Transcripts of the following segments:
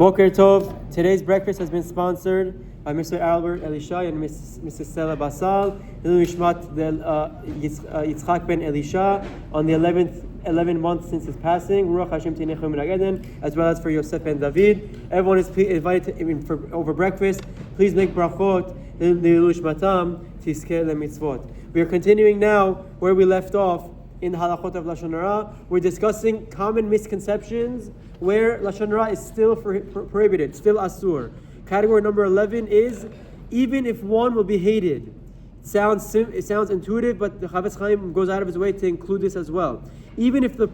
Boker Tov. Today's breakfast has been sponsored by Mr. Albert Elisha and Mrs. Stella Basal, Ishmat Yitzchak ben Elisha on the 11th month since his passing, Ruach Hashem Tinechum Eden, as well as for Yosef ben David. Everyone is invited over breakfast. Please make brachot Ishmatam Tiskeh leMitzvot. We are continuing now where we left off in the Halachot of Lashon Hara. We're discussing common misconceptions where Lashon Hara is still prohibited, still Assur. Category number 11 is even if one will be hated. It sounds intuitive, but the Chafetz Chaim goes out of his way to include this as well. Even if the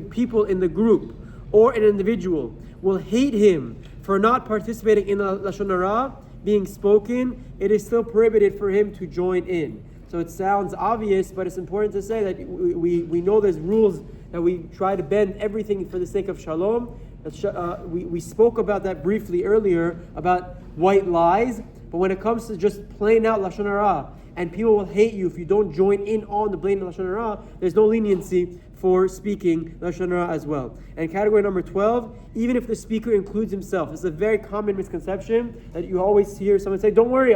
people in the group or an individual will hate him for not participating in the Lashon Hara being spoken, it is still prohibited for him to join in. So it sounds obvious, but it's important to say that we know there's rules that we try to bend everything for the sake of shalom. We spoke about that briefly earlier, about white lies, but when it comes to just plain out Lashon Hara, and people will hate you if you don't join in on the blatant Lashon Hara, there's no leniency for speaking Lashon Hara as well. And category number 12, even if the speaker includes himself. This is a very common misconception that you always hear someone say, don't worry,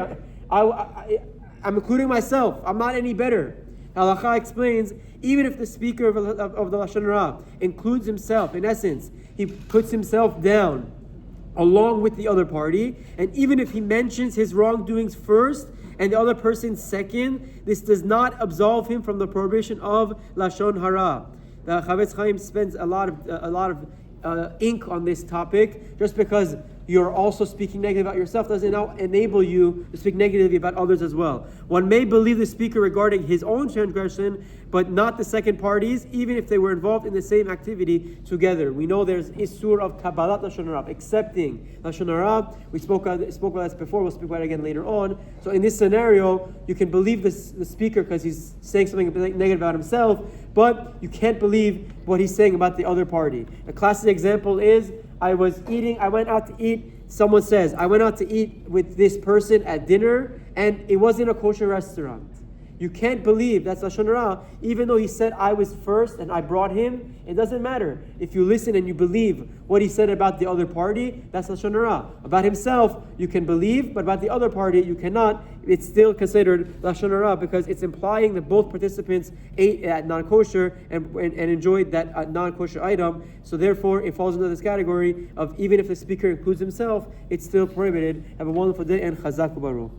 I'm including myself. I'm not any better. Halacha explains, even if the speaker of the Lashon Hara includes himself, in essence, he puts himself down along with the other party, and even if he mentions his wrongdoings first and the other person second, this does not absolve him from the prohibition of Lashon Hara. The Chafetz Chaim spends a lot of ink on this topic. Just because you're also speaking negative about yourself doesn't now enable you to speak negatively about others as well. One may believe the speaker regarding his own transgression, but not the second parties, even if they were involved in the same activity together. We know there's Assur of Kabbalat Lashon Hara, accepting Lashon Hara. We spoke about this before, we'll speak about it again later on. So in this scenario, you can believe the speaker because he's saying something negative about himself, but you can't believe what he's saying about the other party. A classic example is, I went out to eat, someone says, I went out to eat with this person at dinner, and it wasn't a kosher restaurant. You can't believe that's Lashon Hara, even though he said I was first and I brought him. It doesn't matter. If you listen and you believe what he said about the other party, that's Lashon Hara. About himself, you can believe, but about the other party, you cannot. It's still considered Lashon Hara because it's implying that both participants ate at non-kosher and enjoyed that non-kosher item. So therefore, it falls into this category of even if the speaker includes himself, it's still prohibited. Have a wonderful day and Chazak U'Baruch.